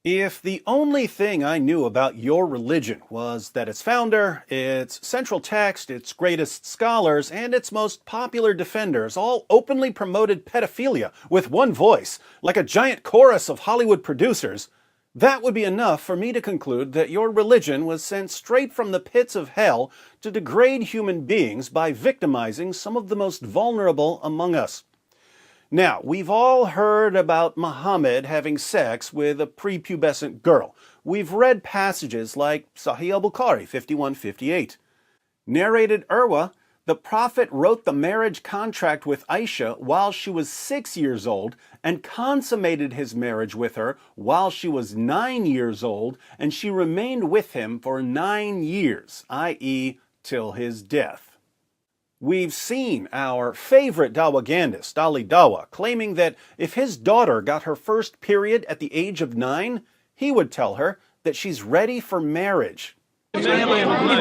If the only thing I knew about your religion was that its founder, its central text, its greatest scholars, and its most popular defenders all openly promoted pedophilia with one voice, like a giant chorus of Hollywood producers, that would be enough for me to conclude that your religion was sent straight from the pits of hell to degrade human beings by victimizing some of the most vulnerable among us. Now, we've all heard about Muhammad having sex with a prepubescent girl. We've read passages like Sahih al-Bukhari 5158. Narrated Urwa, the Prophet wrote the marriage contract with Aisha while she was 6 years old and consummated his marriage with her while she was 9 years old, and she remained with him for 9 years, i.e., till his death. We've seen our favorite dawagandist, Ali Dawa, claiming that if his daughter got her first period at the age of 9, he would tell her that she's ready for marriage. If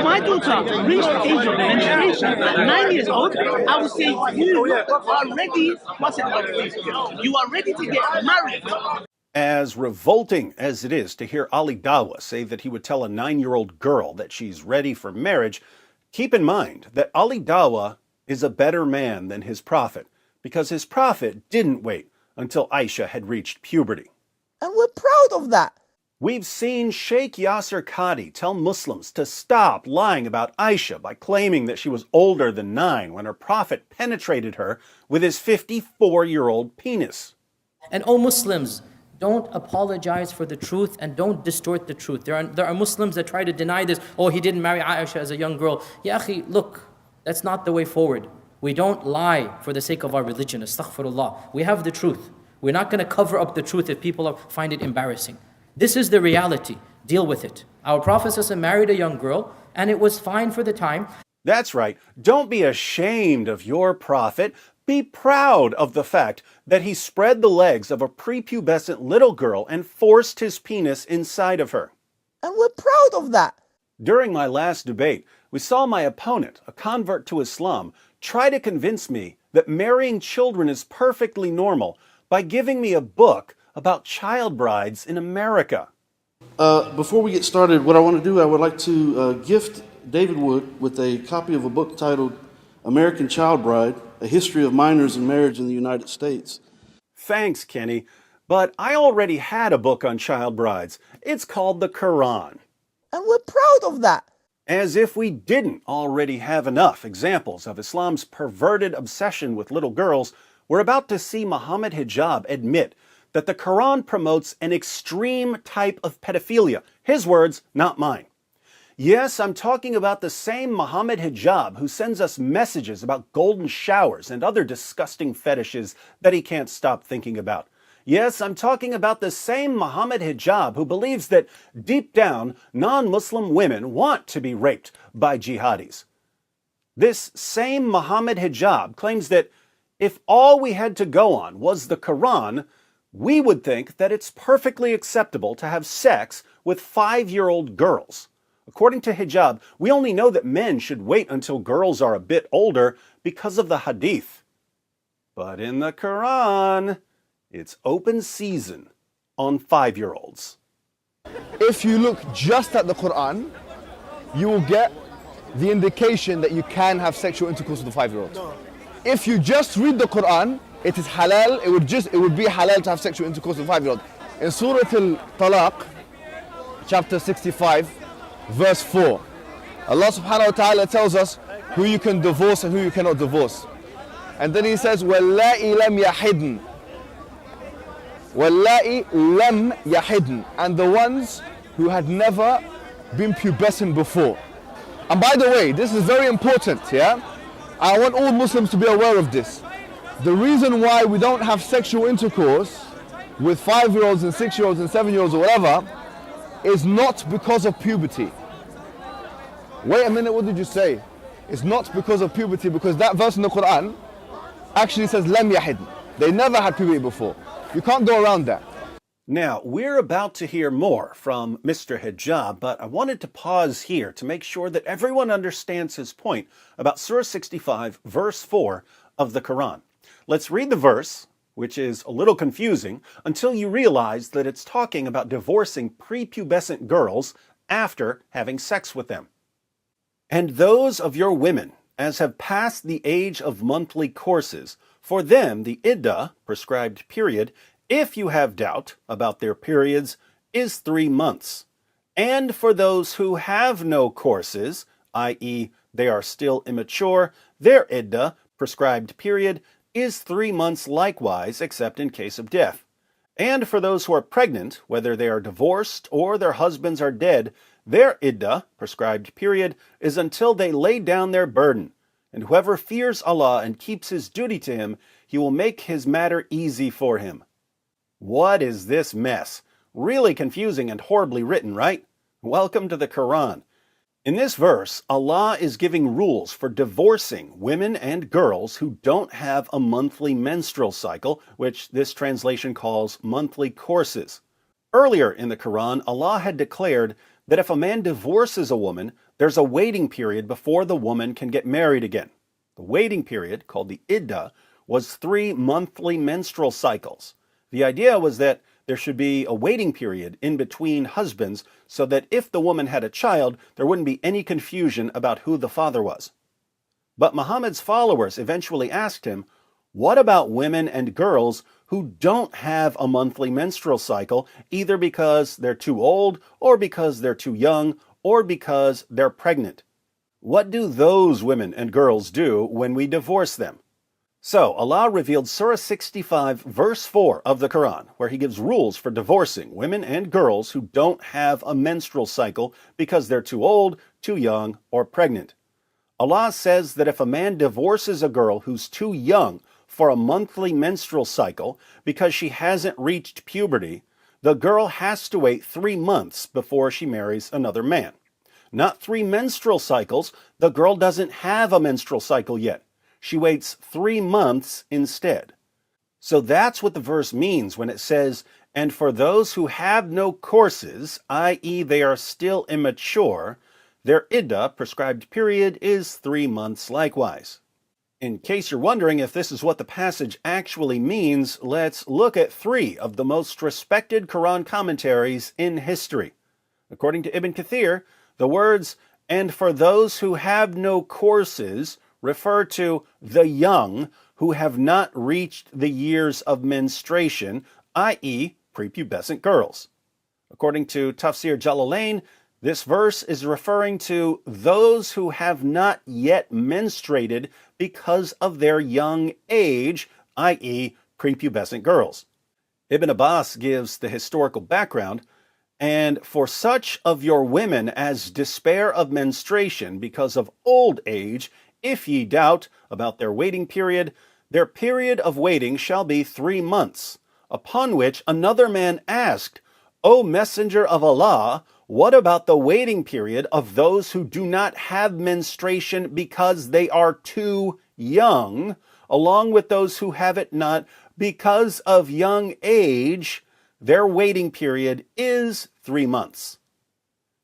my daughter reached the age of menstruation at 9 years old, I would say you are ready. What's it? You are ready to get married. As revolting as it is to hear Ali Dawa say that he would tell a 9-year-old girl that she's ready for marriage, keep in mind that Ali Dawa is a better man than his prophet, because his prophet didn't wait until Aisha had reached puberty. And we're proud of that. We've seen Sheikh Yasser Qadi tell Muslims to stop lying about Aisha by claiming that she was older than 9 when her prophet penetrated her with his 54-year-old penis. And oh Muslims, don't apologize for the truth and don't distort the truth. There are Muslims that try to deny this. Oh, he didn't marry Aisha as a young girl. Ya akhi, look, that's not the way forward. We don't lie for the sake of our religion. Astaghfirullah. We have the truth. We're not going to cover up the truth if people find it embarrassing. This is the reality. Deal with it. Our Prophet ﷺ married a young girl and it was fine for the time. That's right. Don't be ashamed of your prophet. Be proud of the fact that he spread the legs of a prepubescent little girl and forced his penis inside of her. And we're proud of that. During my last debate, we saw my opponent, a convert to Islam, try to convince me that marrying children is perfectly normal by giving me a book about child brides in America. Before we get started, what I want to do, I would like to gift David Wood with a copy of a book titled American Child Bride, A History of Minors and Marriage in the United States. Thanks, Kenny, but I already had a book on child brides. It's called the Quran. And we're proud of that. As if we didn't already have enough examples of Islam's perverted obsession with little girls, we're about to see Mohammed Hijab admit that the Quran promotes an extreme type of pedophilia. His words, not mine. Yes, I'm talking about the same Mohammed Hijab who sends us messages about golden showers and other disgusting fetishes that he can't stop thinking about. Yes, I'm talking about the same Mohammed Hijab who believes that deep down, non-Muslim women want to be raped by jihadis. This same Mohammed Hijab claims that if all we had to go on was the Quran, we would think that it's perfectly acceptable to have sex with 5-year-old girls. According to Hijab, we only know that men should wait until girls are a bit older because of the hadith. But in the Quran, it's open season on 5-year-olds. If you look just at the Quran, you will get the indication that you can have sexual intercourse with a 5-year-old. If you just read the Quran, it is halal, it would be halal to have sexual intercourse with a 5-year-old. In Surah Al-Talaq, chapter 65, verse 4, Allah subhanahu wa ta'ala tells us who you can divorce and who you cannot divorce. And then he says, وَاللَّائِ لَمْ يَحِدْنَ وَاللَّائِ لَمْ يَحِدْنَ, and the ones who had never been pubescent before. And by the way, this is very important, yeah? I want all Muslims to be aware of this. The reason why we don't have sexual intercourse with 5-year-olds and 6-year-olds and 7-year-olds or whatever is not because of puberty. Wait a minute, what did you say? It's not because of puberty, because that verse in the Quran actually says lam yahid. They never had puberty before. You can't go around that. Now, we're about to hear more from Mr. Hijab, but I wanted to pause here to make sure that everyone understands his point about Surah 65, verse 4 of the Quran. Let's read the verse, which is a little confusing until you realize that it's talking about divorcing prepubescent girls after having sex with them. And those of your women as have passed the age of monthly courses, for them the iddah, prescribed period, if you have doubt about their periods, is 3 months. And for those who have no courses, i.e., they are still immature, their iddah, prescribed period, is 3 months likewise, except in case of death. And for those who are pregnant, whether they are divorced or their husbands are dead, their iddah, prescribed period, is until they lay down their burden. And whoever fears Allah and keeps his duty to him, he will make his matter easy for him. What is this mess? Really confusing and horribly written, right? Welcome to the Quran. In this verse, Allah is giving rules for divorcing women and girls who don't have a monthly menstrual cycle, which this translation calls monthly courses. Earlier in the Quran, Allah had declared that if a man divorces a woman, there's a waiting period before the woman can get married again. The waiting period, called the iddah, was 3 monthly menstrual cycles. The idea was that there should be a waiting period in between husbands so that if the woman had a child, there wouldn't be any confusion about who the father was. But Muhammad's followers eventually asked him, what about women and girls who don't have a monthly menstrual cycle, either because they're too old, or because they're too young, or because they're pregnant? What do those women and girls do when we divorce them? So, Allah revealed Surah 65, verse 4 of the Quran, where He gives rules for divorcing women and girls who don't have a menstrual cycle because they're too old, too young, or pregnant. Allah says that if a man divorces a girl who's too young for a monthly menstrual cycle because she hasn't reached puberty, the girl has to wait 3 months before she marries another man. Not 3 menstrual cycles, the girl doesn't have a menstrual cycle yet. She waits 3 months instead. So that's what the verse means when it says, and for those who have no courses, i.e. they are still immature, their iddah, prescribed period, is 3 months likewise. In case you're wondering if this is what the passage actually means, let's look at 3 of the most respected Quran commentaries in history. According to Ibn Kathir, the words, and for those who have no courses, refer to the young who have not reached the years of menstruation, i.e. prepubescent girls. According to Tafsir Jalalain, this verse is referring to those who have not yet menstruated because of their young age, i.e. prepubescent girls. Ibn Abbas gives the historical background, and for such of your women as despair of menstruation because of old age, if ye doubt about their waiting period, their period of waiting shall be 3 months. Upon which another man asked, O Messenger of Allah, what about the waiting period of those who do not have menstruation because they are too young, along with those who have it not because of young age? Their waiting period is 3 months.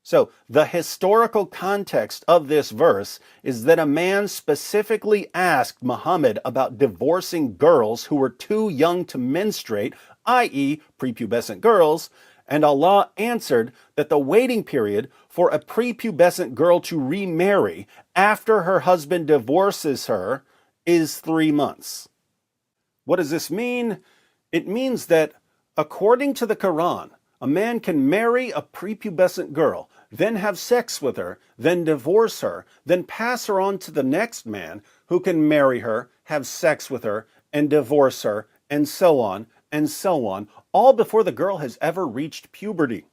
So, the historical context of this verse is that a man specifically asked Muhammad about divorcing girls who were too young to menstruate, i.e. prepubescent girls, and Allah answered that the waiting period for a prepubescent girl to remarry after her husband divorces her is 3 months. What does this mean? It means that, according to the Quran, a man can marry a prepubescent girl, then have sex with her, then divorce her, then pass her on to the next man who can marry her, have sex with her, and divorce her, and so on, all before the girl has ever reached puberty.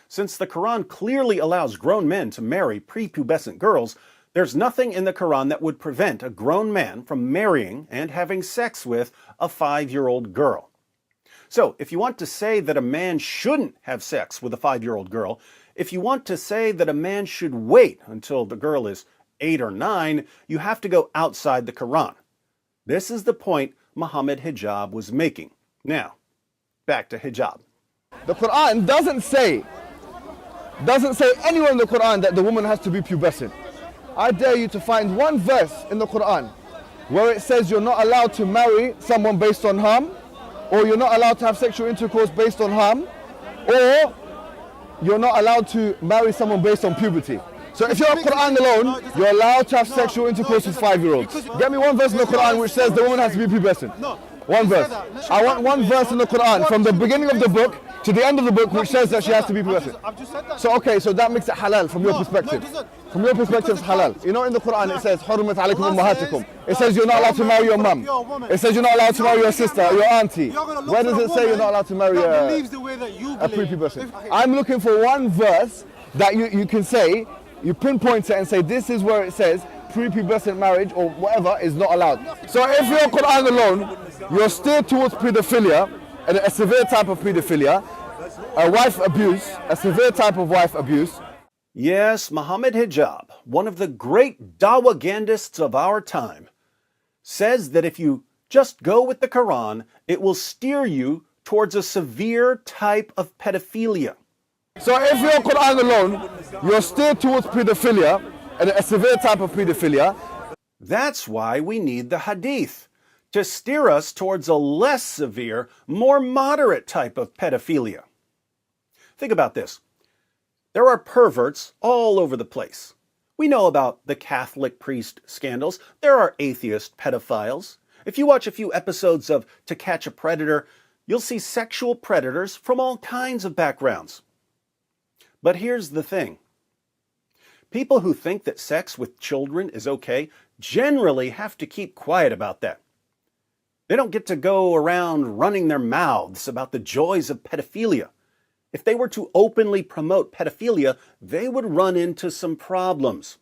Since the Quran clearly allows grown men to marry prepubescent girls, there's nothing in the Quran that would prevent a grown man from marrying and having sex with a 5-year-old girl. So, if you want to say that a man shouldn't have sex with a 5-year-old girl, if you want to say that a man should wait until the girl is 8 or 9, you have to go outside the Quran. This is the point Mohammed Hijab was making. Now, back to hijab. The Quran doesn't say anywhere in the Quran that the woman has to be pubescent. I dare you to find one verse in the Quran where it says you're not allowed to marry someone based on harm, or you're not allowed to have sexual intercourse based on harm, or you're not allowed to marry someone based on puberty. So if you're Quran alone, you're allowed to have sexual intercourse with 5-year-olds. Get me one verse in the Quran which says the woman has to be pubescent. One verse. I want one verse in the Quran from the beginning of the book to the end of the book which says that she has to be pubescent. So okay, so that makes it halal from your perspective. From your perspective, it's halal. You know, in the Quran it says, حُرِّمَتْ عَلَيْكُمْ أُمَّهَاتِكُمْ. It says you're not allowed to marry your mum. It says you're not allowed to marry your sister, your auntie. Where does it say you're not allowed to marry a prepubescent? I'm looking for one verse that you can say, you pinpoint it and say this is where it says prepubescent marriage or whatever is not allowed. So if you're Quran alone, you're steered towards pedophilia, a severe type of pedophilia, a wife abuse, a severe type of wife abuse. Yes, Mohammed Hijab, one of the great dawagandists of our time, says that if you just go with the Quran, it will steer you towards a severe type of pedophilia. So if you're Quran alone, you're steered towards pedophilia, a severe type of pedophilia. That's why we need the Hadith, to steer us towards a less severe, more moderate type of pedophilia. Think about this. There are perverts all over the place. We know about the Catholic priest scandals. There are atheist pedophiles. If you watch a few episodes of To Catch a Predator, you'll see sexual predators from all kinds of backgrounds. But here's the thing. People who think that sex with children is okay generally have to keep quiet about that. They don't get to go around running their mouths about the joys of pedophilia. If they were to openly promote pedophilia, they would run into some problems.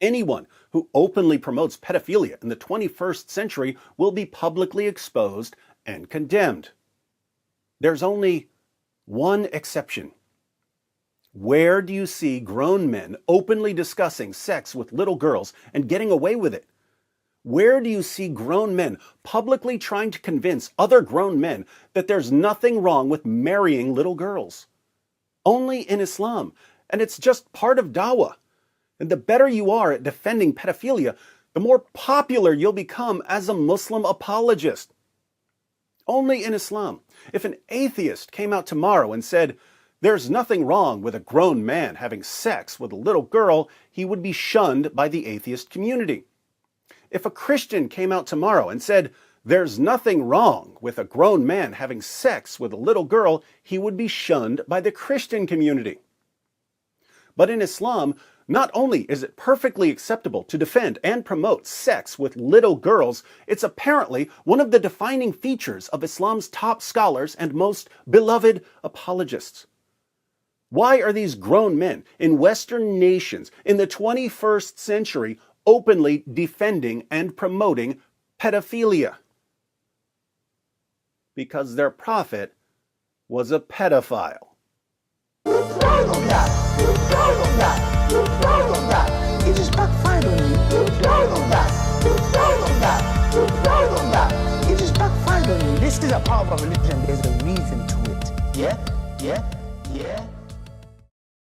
Anyone who openly promotes pedophilia in the 21st century will be publicly exposed and condemned. There's only one exception. Where do you see grown men openly discussing sex with little girls and getting away with it? Where do you see grown men publicly trying to convince other grown men that there's nothing wrong with marrying little girls? Only in Islam, and it's just part of dawah. And the better you are at defending pedophilia, the more popular you'll become as a Muslim apologist. Only in Islam. If an atheist came out tomorrow and said, there's nothing wrong with a grown man having sex with a little girl, he would be shunned by the atheist community. If a Christian came out tomorrow and said, there's nothing wrong with a grown man having sex with a little girl, he would be shunned by the Christian community. But in Islam, not only is it perfectly acceptable to defend and promote sex with little girls, it's apparently one of the defining features of Islam's top scholars and most beloved apologists. Why are these grown men in Western nations in the 21st century openly defending and promoting pedophilia? Because their prophet was a pedophile. You're proud of that. You're proud of that. You're proud of that. It just backfired on you. You're proud of that. You're proud of that. You're proud of that. It just backfired on you. This is a part of our religion. There's a reason to it. Yeah?